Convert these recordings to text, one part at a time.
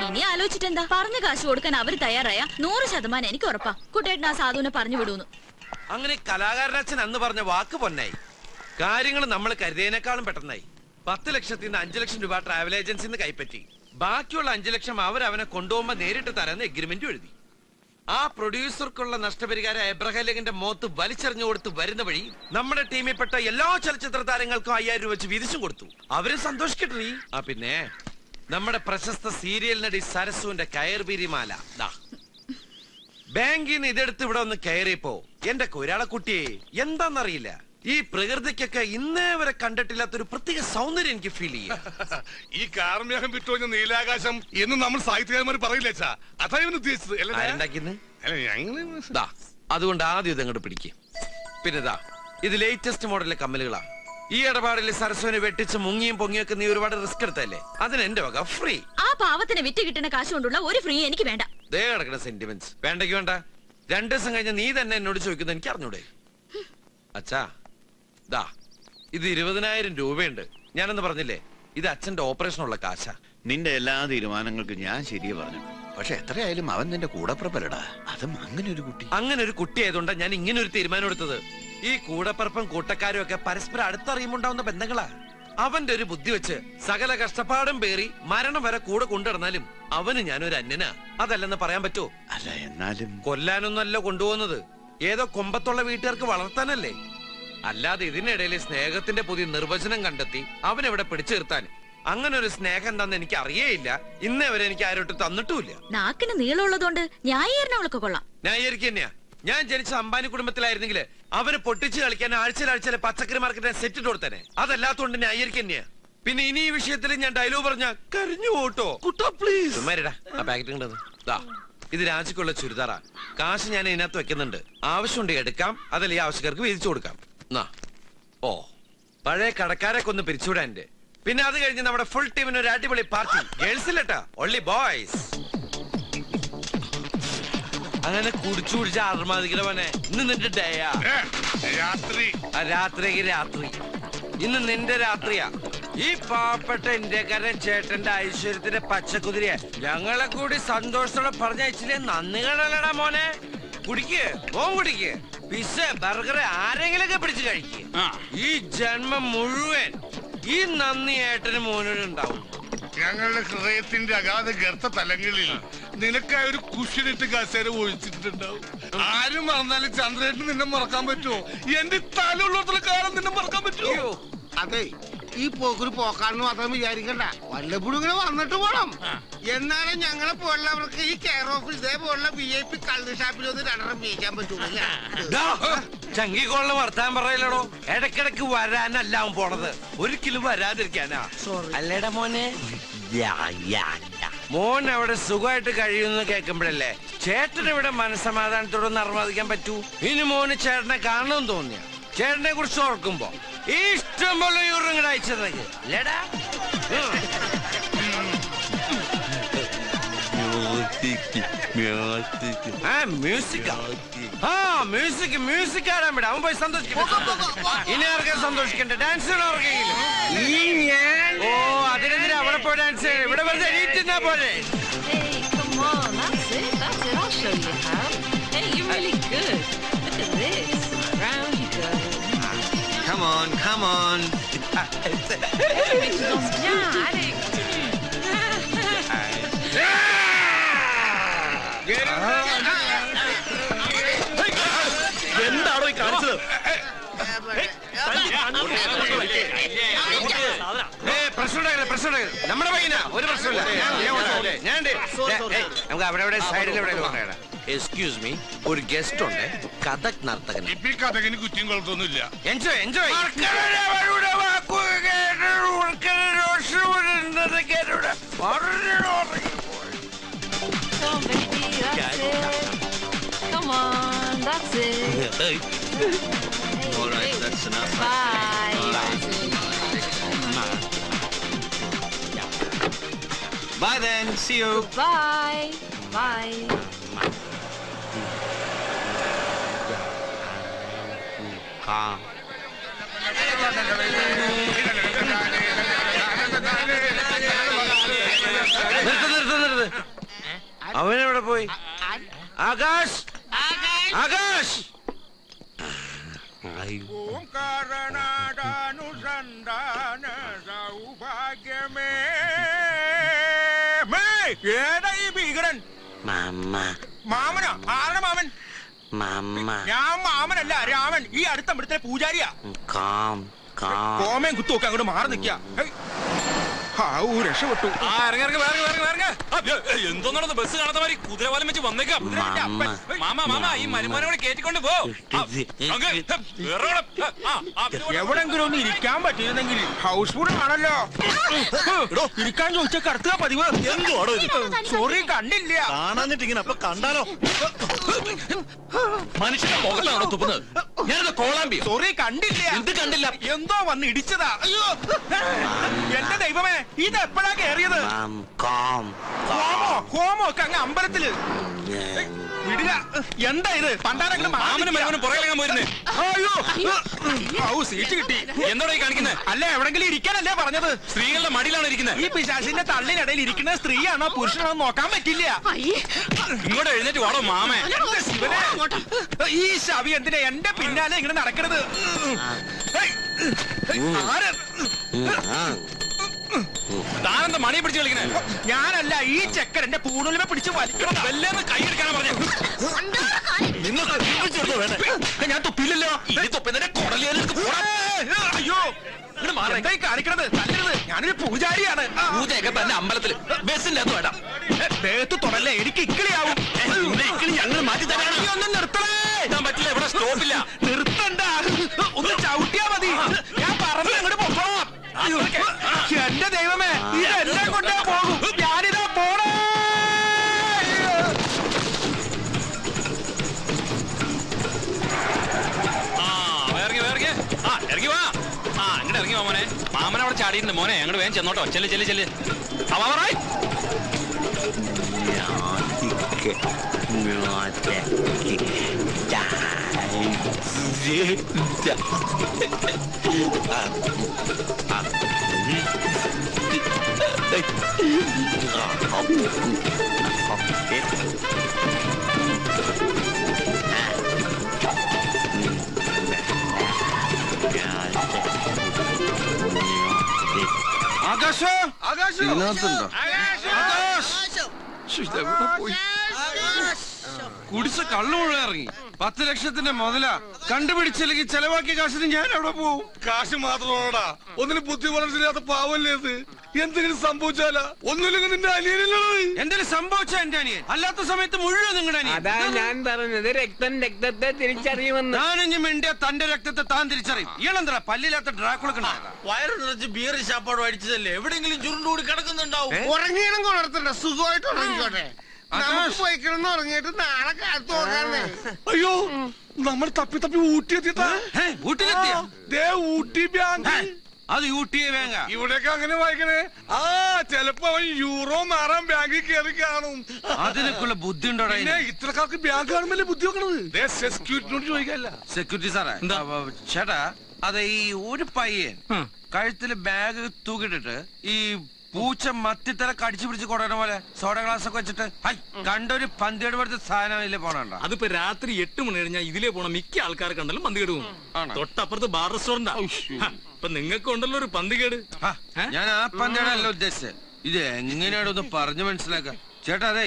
ഇനി ആലോചിച്ചിട്ടെന്താ? പറഞ്ഞ കാശ് കൊടുക്കാൻ അവർ തയ്യാറായ 100% എനിക്ക് ഉറപ്പാ കുട്ടേട്ടൻ ആ സാധുവിനെ പറഞ്ഞു വിടൂന്ന്. അങ്ങനെ കലാകാരനച്ഛൻ അന്ന് പറഞ്ഞ വാക്ക് പൊന്നായി. കാര്യങ്ങൾ നമ്മൾ കരുതിയതിനേക്കാളും പെട്ടെന്നായി. 10 ലക്ഷത്തിൽ നിന്ന് 5 ലക്ഷം രൂപ ട്രാവൽ ഏജൻസിന്ന് കൈപ്പറ്റി. ബാക്കിയുള്ള 5 ലക്ഷം അവനെ കൊണ്ടുപോകുമ്പോ നേരിട്ട് തരാന്ന് എഗ്രിമെന്റ് എഴുതി. ആ പ്രൊഡ്യൂസർക്കുള്ള നഷ്ടപരിഹാരം എബ്രഹാം ലിങ്കന്റെ മോത്ത് വലിച്ചെറിഞ്ഞു കൊടുത്ത് വരുന്ന വഴി നമ്മുടെ ടീമിൽപ്പെട്ട എല്ലാ ചലച്ചിത്ര താരങ്ങൾക്കും 5000 രൂപ വെച്ച് വീതിച്ചും കൊടുത്തു. അവരും സന്തോഷിക്കട്ടെ. പിന്നെ നമ്മുടെ പ്രശസ്ത സീരിയൽ നടി സരസുവിന്റെ കയർപിരിമാല ബാങ്കിൽ നിന്ന് ഇതെടുത്ത് ഇവിടെ ഒന്ന് കയറിയപ്പോ എന്റെ കൊരാളെ കുട്ടിയെ എന്താന്നറിയില്ല, ഈ പ്രകൃതിക്കൊക്കെ ഇന്നേ വരെ കണ്ടിട്ടില്ലാത്തൊരു പ്രത്യേക സൗന്ദര്യം എനിക്ക് ഫീൽ ചെയ്യും. ഈ കാർമേഘം വിട്ടുവഞ്ഞ നീലാകാശം എന്ന് നമ്മൾ സാഹിത്യകാരന്മാർ പറയില്ലേച്ചാ, അതാ ഇവൻ ഉദ്ദേശിച്ചത്. അതുകൊണ്ട് ആദ്യം ഇതങ്ങോട്ട് പിടിക്കും. പിന്നെതാ ഇത് ലേറ്റസ്റ്റ് മോഡലിലെ കമ്മലുകളാ. ഈ ഇടപാടിൽ സരസ്വനെ വെട്ടിച്ച് മുങ്ങിയും പൊങ്ങിയൊക്കെ നീ ഒരുപാട് റിസ്ക് എടുത്തല്ലേ, അതിന് എന്റെ വക ഫ്രീ. ആ പാവത്തിന് വിറ്റ് കിട്ടുന്ന കാശ് കൊണ്ടുള്ള ഒരു ഫ്രീ എനിക്ക് വേണ്ട. ദേ കിടക്കുന്ന സെന്റിമെന്റ്സ് വേണ്ടെങ്കിൽ വേണ്ട. 2 ദിവസം കഴിഞ്ഞ് നീ തന്നെ എന്നോട് ചോദിക്കുന്നത് എനിക്ക് അറിഞ്ഞൂടെ? അച്ഛാ ദാ ഇത് 20,000 രൂപയുണ്ട്. ഞാനെന്ന് പറഞ്ഞില്ലേ ഇത് അച്ഛന്റെ ഓപ്പറേഷനുള്ള കാശാ. നിന്റെ എല്ലാ തീരുമാനങ്ങൾക്കും ഞാൻ ശരിയെ പറഞ്ഞു. പക്ഷെ എത്രയായാലും അവൻ നിന്റെ കൂടപ്പുറപ്പല്ലടാ. അതും അങ്ങനെ ഒരു കുട്ടി ആയതുകൊണ്ടാണ് ഞാൻ ഇങ്ങനെ ഒരു തീരുമാനം എടുത്തത്. ഈ കൂടപ്പുറപ്പും കൂട്ടക്കാരും ഒക്കെ പരസ്പരം അടുത്തറിയുമുണ്ടാവുന്ന ബന്ധങ്ങളാ. അവന്റെ ഒരു ബുദ്ധി വെച്ച് സകല കഷ്ടപ്പാടും പേറി മരണം വരെ കൂടെ കൊണ്ടുവന്നാലും അവന് ഞാനൊരു അന്യനാ. അതല്ലെന്ന് പറയാൻ പറ്റുമോ? അല്ല, എന്നാലും കൊല്ലാനൊന്നല്ല കൊണ്ടുപോകുന്നത്, ഏതോ കൊമ്പത്തുള്ള വീട്ടുകാർക്ക് വളർത്താനല്ലേ. അല്ലാതെ ഇതിനിടയിൽ സ്നേഹത്തിന്റെ പുതിയ നിർവചനം കണ്ടെത്തി അവനെവിടെ പിടിച്ചു നിർത്താൻ. അങ്ങനെ ഒരു സ്നേഹം എന്താന്ന് എനിക്ക് അറിയേയില്ല. ഇന്നേ വരെ എനിക്ക് ആരോട്ട് തന്നിട്ടുമില്ല. നാക്കിന് നീളമുള്ളതുകൊണ്ട് ന്യായീകരണങ്ങളൊക്കെ കൊള്ളാം. ന്യായീകരിക്കുക തന്നെയാ. ഞാൻ ജനിച്ച അംബാനി കുടുംബത്തിലായിരുന്നെങ്കിൽ അവന് പൊട്ടിച്ച് കളിക്കാൻ ആഴ്ചയിലെ പച്ചക്കറി മാർക്കറ്റിനെ സെറ്റ് ഇട്ട് കൊടുത്തേനെ. അതല്ലാത്തോണ്ട് ന്യായീകരിക്കുക തന്നെയാ. പിന്നെ ഇനി ഈ വിഷയത്തിൽ ഞാൻ ഡയലോഗ് പറഞ്ഞ കരഞ്ഞു പോട്ടോ. കുട്ടാ പ്ലീസ് ഇത് രാജിക്കുള്ള ചുരിദാറാ. കാശ് ഞാൻ ഇതിനകത്ത് വെക്കുന്നുണ്ട്. ആവശ്യമുണ്ട് എടുക്കാം, അതല്ല ഈ ആവശ്യക്കാർക്ക് വീതിച്ചു കൊടുക്കാം. ഓ പഴയ കടക്കാരൊക്കെ ഒന്ന് പിരിച്ചുവിടാൻ. പിന്നെ അത് കഴിഞ്ഞ് നമ്മുടെ ഫുൾ ടീമിന് ഒരു അടിപൊളി പാർട്ടി. ഗേൾസ് ഇല്ലട്ടാ, ഓൺലി ബോയ്സ്. അങ്ങനെ കുടിച്ചു കുടിച്ച അർമാദിക്കണവനെ ഇന്ന് നിന്റെ ഡേയാ. രാത്രി ഇന്ന് നിന്റെ രാത്രിയാ. ഈ പാവപ്പെട്ട ഇന്ത്യക്കാരൻ ചേട്ടന്റെ ഐശ്വര്യത്തിന്റെ പച്ചക്കുതിരിയെ ഞങ്ങളെ കൂടി സന്തോഷത്തോടെ പറഞ്ഞയച്ചില്ലേ. നന്ദി കടലടാ മോനെ. കുടിക്ക്, മോൻ കുടിക്ക്. പിസ്സ ബർഗർ ആരെങ്കിലൊക്കെ പിടിച്ച് കഴിക്കുക. ഈ ജന്മം മുഴുവൻ ഈ നന്ദി ഏട്ടന് മോനോട് ഉണ്ടാവും. ഞങ്ങളുടെ ഹൃദയത്തിന്റെ അഗാധ ഗർത്ത തലങ്ങളിൽ നിനക്കായ ഒരു കുഷിനിട്ട് കസേര ഒഴിച്ചിട്ടുണ്ടാവും. ആരും മറന്നാലും ചന്ദ്രേട്ടന് നിന്നെ മറക്കാൻ പറ്റുമോ? എന്റെ തലയുള്ളത്ര കാലം നിന്നെ മറക്കാൻ പറ്റുമോ? അതെ, ഈ പോക്കൊരു പോക്കാണെന്ന് മാത്രം വിചാരിക്കണ്ട. വല്ലപ്പോഴും ഇങ്ങനെ വന്നിട്ട് പോണം. എന്നാലും ഞങ്ങളെ പോലുള്ളവർക്ക് ഈ കെയർ ഓഫിൽ ഇതേപോലുള്ള VIP കള്ള് ഷാപ്പിലൊന്നും 2 വീശാൻ പറ്റൂല. ചങ്കിക്കൊള്ള വർത്താൻ പറയലടോ. ഇടക്കിടക്ക് വരാനല്ല അവൻ പോണത്, ഒരിക്കലും വരാതിരിക്കാനാ. അല്ലേടാ മോനെ? മോൻ അവിടെ സുഖമായിട്ട് കഴിയുമെന്ന് കേൾക്കുമ്പോഴല്ലേ ചേട്ടന് ഇവിടെ മനസ്സമാധാനത്തോടൊന്ന് അർമാദിക്കാൻ പറ്റൂ. ഇനി മോന് ചേട്ടനെ കാണണമെന്ന് തോന്നിയ ചേട്ടനെ കുറിച്ച് ഓർക്കുമ്പോ ഇഷ്ടം പോലെ യൂറിങ്ങടെ അയച്ചതൊക്കെ അല്ലേടാ? മ്യൂസിക് ആടാൻ വിടാം. അവൻ പോയി സന്തോഷിക്കട്ടെ. ഇനി ആർക്കാ സന്തോഷിക്കണ്ടേ? ഡാൻസ് ആർക്കെങ്കിലും? ഓ അതിനെതിരെ അവിടെ പോയി ഡാൻസ് ചെയ്യണം. ഇവിടെ വെറുതെ എണീറ്റുന്നാ പോലെ. Come on, come on. എന്താണോ ഈ കാണിച്ചത്? പ്രശ്നം നമ്മുടെ പയ്യനാ, ഒരു പ്രശ്നമില്ല. നമുക്ക് അവിടെ സൈഡിൽ എവിടെ പറയണം. എക്സ്ക്യൂസ് മീ, ഒരു ഗസ്റ്റ് ഉണ്ട്, കഥക് നർത്തകൻ. ഇപ്പൊ ഈ കഥകിന് കുറ്റിയും കൊളത്തൊന്നുമില്ല. Enjoy enjoy. Come on, that's it. All right, that's enough. Bye. Bye then. See you. Bye. Bye. അത് അവനെവിടെ പോയി? ആകാശ്, ആകാശ്! ഏതായി ഭീകരൻ? മാമനോ? ആരുടെ മാമൻ? ഞാൻ മാമനല്ല, രാമൻ. ഈ അടുത്ത ഇവിടുത്തെ പൂജാരിയാ. കോമയും കുത്തുമൊക്കെ അങ്ങോട്ട് മാറി നിൽക്കുക. രക്ഷപ്പെട്ടു. എന്തോന്നാണ് ബസ് കാണാത്ത മാതിരി കുതിരവാലം വെച്ച് വന്നേക്കാം. മാമ ഈ മരുമോനോട് കേറ്റിക്കൊണ്ട് പോ. എവിടെങ്കിലും ഒന്ന് ഇരിക്കാൻ പറ്റിയിരുന്നെങ്കിൽ. ഹൗസ്ഫുൾ ആണല്ലോ. ഇരിക്കാൻ ചോദിച്ച കടത്തുക പതിവ്. എന്തോടോ സോറി, കണ്ടില്ല. കാണാഞ്ഞിട്ട് ഇങ്ങനെ അപ്പൊ കണ്ടാലോ? മനുഷ്യന്റെ മുഖത്താണോ തുപ്പുന്നത്? ഞാനത് കോളാമ്പിയോ? സോറി, കണ്ടില്ല. എന്ത് കണ്ടില്ല? എന്തോ വന്ന് ഇടിച്ചതാ. അയ്യോ എന്റെ ദൈവമേ, ഇത് എപ്പോഴാ കേറിയത്? ഹോമോ ഒക്കെ അങ്ങ് അമ്പലത്തില്. വിടുക. എന്താ ഇത്? പണ്ടാരെങ്കിലും മാമനും പുറകിലെങ്ങാൻ പോയിരുന്നേ. അയ്യോ സീറ്റ് കിട്ടി. എന്തോടാ കാണിക്കുന്നത്? അല്ല, എവിടെങ്കിലും ഇരിക്കാനല്ലേ പറഞ്ഞത്? സ്ത്രീകളുടെ മടിയിലാണ് ഇരിക്കുന്നത്. ഈ പിശാചിന്റെ തള്ളിനിടയിൽ ഇരിക്കുന്ന സ്ത്രീയാണോ പുരുഷനാണോ നോക്കാൻ പറ്റില്ല. ഇങ്ങോട്ട് എഴുന്നേറ്റ് വാടോ മാമേ. ഈ ശവി എന്തിനാ എന്റെ പിന്നാലെ ഇങ്ങനെ നടക്കണത്? താനെന്താ മണിയെ പിടിച്ച് കളിക്കണേ? ഞാനല്ല, ഈ ചെക്കൻ എന്റെ പൂണുലിമ പിടിച്ച് വലിക്കണം. വല്ലേന്ന് കൈയെടുക്കാനാ പറഞ്ഞു. ഞാൻ തൊപ്പില്ലല്ലോ. ഈ തൊപ്പിന്നെ കൊടലേക്ക്. അയ്യോ എന്തായി കാണിക്കണത്? തല്ലരുത്, ഞാനൊരു പൂജാരിയാണ്. പൂജയൊക്കെ തന്നെ അമ്പലത്തില്, ബസ്സിന്റെ അത് വേണ്ട. ദേഹത്ത് തൊടല്ലേ, എനിക്ക് ഇക്കിളിയാവും. ഇക്കിളി ഞങ്ങൾ മാറ്റി തരാണ്. ഒന്ന് നിർത്തണേ. ഇടാൻ പറ്റില്ല, ഇവിടെ സ്റ്റോപ്പില്ല. നിർത്തണ്ട, ഒന്ന് ചവിട്ടിയാ മതി. ഞാൻ പറഞ്ഞു അങ്ങോട്ട് പോകണം. എന്റെ ദൈവമേ, ഇതെല്ലാം കൊണ്ടേ പോകും. ഞാനിതാ പോണേ. ഇറങ്ങി വാ. അങ്ങോട്ട് ഇറങ്ങി വാ മോനെ. മാമൻ അവിടെ ചാടിയിട്ടുണ്ട് മോനെ. അങ്ങോട്ട് വേഗം ചെന്നോട്ടോ. ചെല്ല്. അവാറായി. ആകാശ്, ആകാശ്, കുടിച്ച കള്ളു മുഴുവൻ ഇറങ്ങി. 10 ലക്ഷത്തിന്റെ മുതല കണ്ടുപിടിച്ചില്ലെങ്കിൽ ചെലവാക്കിയ കാശിന് ഞാൻ അവിടെ പോവും. കാശ് മാത്രമാണോടാ? ഒന്നിന് ബുദ്ധി വളർച്ചില്ലാത്ത പാവല്ലേ ഇത്? എന്തെങ്കിലും സംഭവിച്ചാലാ? ഒന്നുമില്ലെങ്കിൽ നിന്റെ അനിയനില്ലത്. എന്തെങ്കിലും സംഭവിച്ച എന്റെ അനിയൻ, അല്ലാത്ത സമയത്ത് മുഴുവൻ നിങ്ങളുടെ അനിയൻ. അതാ ഞാൻ പറഞ്ഞത്, രക്തത്തെ തിരിച്ചറിയുമെന്ന്. ഞാനിഞ്ഞ് മിണ്ടിയ തന്റെ രക്തത്തെ താൻ തിരിച്ചറിയും. ഇയാളെന്താ പല്ലില്ലാത്ത ഡ്രാക്കുളക്കണ? വയറ് നിറച്ച് ബിയർ ചാപ്പാട് അടിച്ചതല്ലേ? എവിടെയെങ്കിലും ചുരുണ്ടുകൂടി കിടക്കുന്നുണ്ടാവും. ഉറങ്ങിയാലും കൊണർത്തണ്ട, സുഖമായിട്ട് ഉറങ്ങിക്കോട്ടെ. നമുക്ക് പോയി കിടന്ന് ഉറങ്ങിയിട്ട് നാളെ കാലത്ത് നോക്കാന്നേ. അയ്യോ, നമ്മൾ തപ്പി ഊട്ടിയെത്തിയതാ. ഊട്ടി ബാങ്ക്. അത് ഊട്ടിയെ വേങ്ങ. ഇവിടെയൊക്കെ അങ്ങനെ വായിക്കണേ. ചെലപ്പോ അവൻ യൂറോ മാറാൻ ബാങ്കിൽ കയറി കാണും. അതിനൊക്കെയുള്ള ബുദ്ധി ഉണ്ടോ? ഇത്രക്കാർക്ക് ബാങ്ക് കാണുമ്പല്ലേ ബുദ്ധി വെക്കണത്. സെക്യൂരിറ്റിനോട് ചോദിക്കല്ല. സെക്യൂരിറ്റി സാറേ, ചേട്ടാ, അതെ, ഈ ഒരു പയ്യൻ കഴുത്തില് ബാഗ് തൂക്കിട്ടിട്ട് ഈ പൂച്ച മത്തിത്തല കടിച്ചു പിടിച്ച് കൊടണ പോലെ സോഡ ഗ്ലാസ് ഒക്കെ വെച്ചിട്ട് കണ്ടൊരു പന്തികേട് പോലത്തെ സാധനം പോണണ്ട. അതിപ്പോ രാത്രി 8 മണി കഴിഞ്ഞാൽ ഇതിലേ പോണ മിക്ക ആൾക്കാർ കണ്ടാലും പന്തികേട് പോകും. തൊട്ടപ്പുറത്ത് ബാർ റെസ്റ്റോറന്റാ. ഇപ്പൊ നിങ്ങൾക്ക് ഉണ്ടല്ലോ ഒരു പന്തികേട്. ഞാൻ ആ പന്തികേടല്ല ഉദ്ദേശിച്ചത്. ഇത് എങ്ങനെയാണൊന്ന് പറഞ്ഞു മനസ്സിലാക്കാം ചേട്ടാ. അതെ,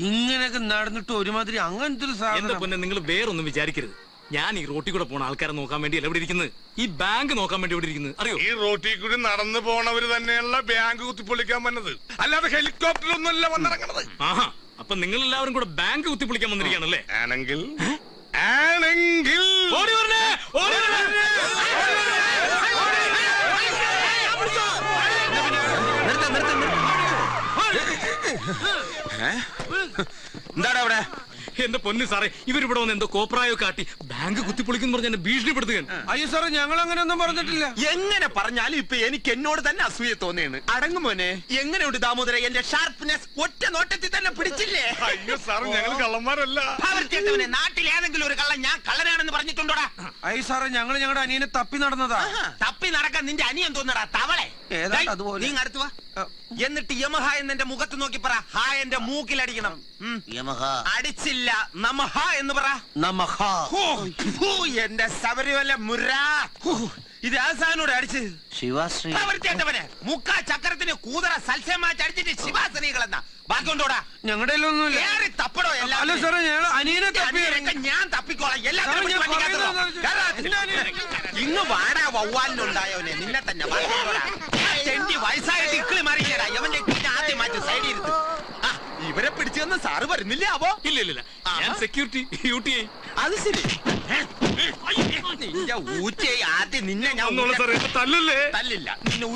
ഇങ്ങനെയൊക്കെ നടന്നിട്ട് ഒരുമാതിരി അങ്ങനത്തെ ഒരു സാധനം. പിന്നെ നിങ്ങൾ വേറൊന്നും വിചാരിക്കരുത്. ഞാൻ ഈ റോട്ടിൽ കൂടെ പോണ ആൾക്കാരെ നോക്കാൻ വേണ്ടി എവിടെ ഇരിക്കുന്നത്, ഈ ബാങ്ക് നോക്കാൻ വേണ്ടി ഇവിടെ ഇരിക്കുന്നത് അറിയോ? ഈ റോട്ടിൽ കൂടി നടന്നു പോണവര് തന്നെയുള്ള ബാങ്ക് കുത്തിപ്പൊളിക്കാൻ വന്നത്, അല്ലാതെ ഹെലികോപ്റ്ററൊന്നുമല്ല വന്നിറങ്ങണത്. ആഹാ, അപ്പൊ നിങ്ങൾ എല്ലാവരും കൂടെ ബാങ്ക് കുത്തിപ്പൊളിക്കാൻ വന്നിരിക്കുകയാണല്ലേ? ആണെങ്കിൽ എന്താടാ അവിടെ? എന്റെ പൊന്ന് സാറേ ഇവരിവിടെ വന്ന് എന്തോ കോപ്രായോ കാട്ടി ബാങ്ക് കുത്തിപ്പൊളിക്കുന്നു പറഞ്ഞ് എന്നെ ഭീഷണിപ്പെടുത്തുകയാണ്. അയ്യോ സാറേ ഞങ്ങൾ അങ്ങനെയൊന്നും പറഞ്ഞിട്ടില്ല. എങ്ങനെ പറഞ്ഞാലും ഇപ്പൊ എനിക്ക് എന്നോട് തന്നെ അസൂയ തോന്നിയാണ്. അടങ്ങുമോനെ, എങ്ങനെയുണ്ട് ദാമോദര എന്റെ ഷാർപ്പ്നെസ്? ഒറ്റ നോട്ടത്തിൽ തന്നെ പിടിച്ചില്ലേ? അയ്യോ സാർ, ഞങ്ങൾ കള്ളന്മാരല്ല. ഭാവൃത്തിയേട്ടവനെ, നാട്ടിൽ ഏതെങ്കിലും ഒരു കള്ളൻ ഞാൻ കള്ളനാണെന്ന് പറഞ്ഞിട്ടുണ്ടോടാ? അയ്യോ സാറേ ഞങ്ങൾ ഞങ്ങളുടെ അനിയനെ തപ്പി നടന്നതാ. തപ്പി നടക്കാൻ നിന്റെ അനിയൻ തോന്നടാ തവളെ. ഏതാണ്ട് അതുപോലെ. നീ അടുത്ത് വാ. എന്നിട്ട് യമഹ എന്നെ മുഖത്ത് നോക്കി പറ. ഹാ എന്റെ മൂക്കിലടിക്കണം. അടിച്ചില്ല, നമഹ എന്ന് പറ. ഹൂ, ഹൂ, എന്റെ ശബരിമല മുരാ. ഇത് ആസാനോട് അടിച്ച് ശിവാശ്രീ പ്രവർത്തിയേട്ടവനെ മുക്കാ ചക്രത്തിന് കൂതറ സൽസ്യമാച്ച് അടിച്ചിട്ട് ശിവാസനികളെന്ന ബാക്കിയുണ്ടോടാ? ഞങ്ങളുടെ ഒന്നുമില്ല. ഏറി തപ്പടോ അല്ല എല്ലാം. സാറേ ഞങ്ങൾ അനിയനെ തപ്പി ഞാൻ തപ്പിക്കോളാം. സാറേ, ഞാൻ ഇന്ന് വാടാ വവ്വാലിനുണ്ടായവനെ നിന്നെ തന്നെ ബാക്കിയുണ്ടോടാ? ചെണ്ടി വയസ്സായിട്ട് ഇക്കിളി മാറിയില്ലടാ. യവന്റെ ഇക്കിളിനെ ആദ്യം മാറ്റി സൈഡിൽ ഇരുത്ത്. ഇവരെ പിടിച്ചെന്ന് സാറ് വരുന്നില്ല ആവോ? ഇല്ല ഞാൻ സെക്യൂരിറ്റി ഡ്യൂട്ടി. അത് ശരി. നിന്റെ ഊച്ചയെ ആദ്യം നിന്നെ ഞാൻ തല്ലല്ലേ. തല്ലില്ല. നിന്നെ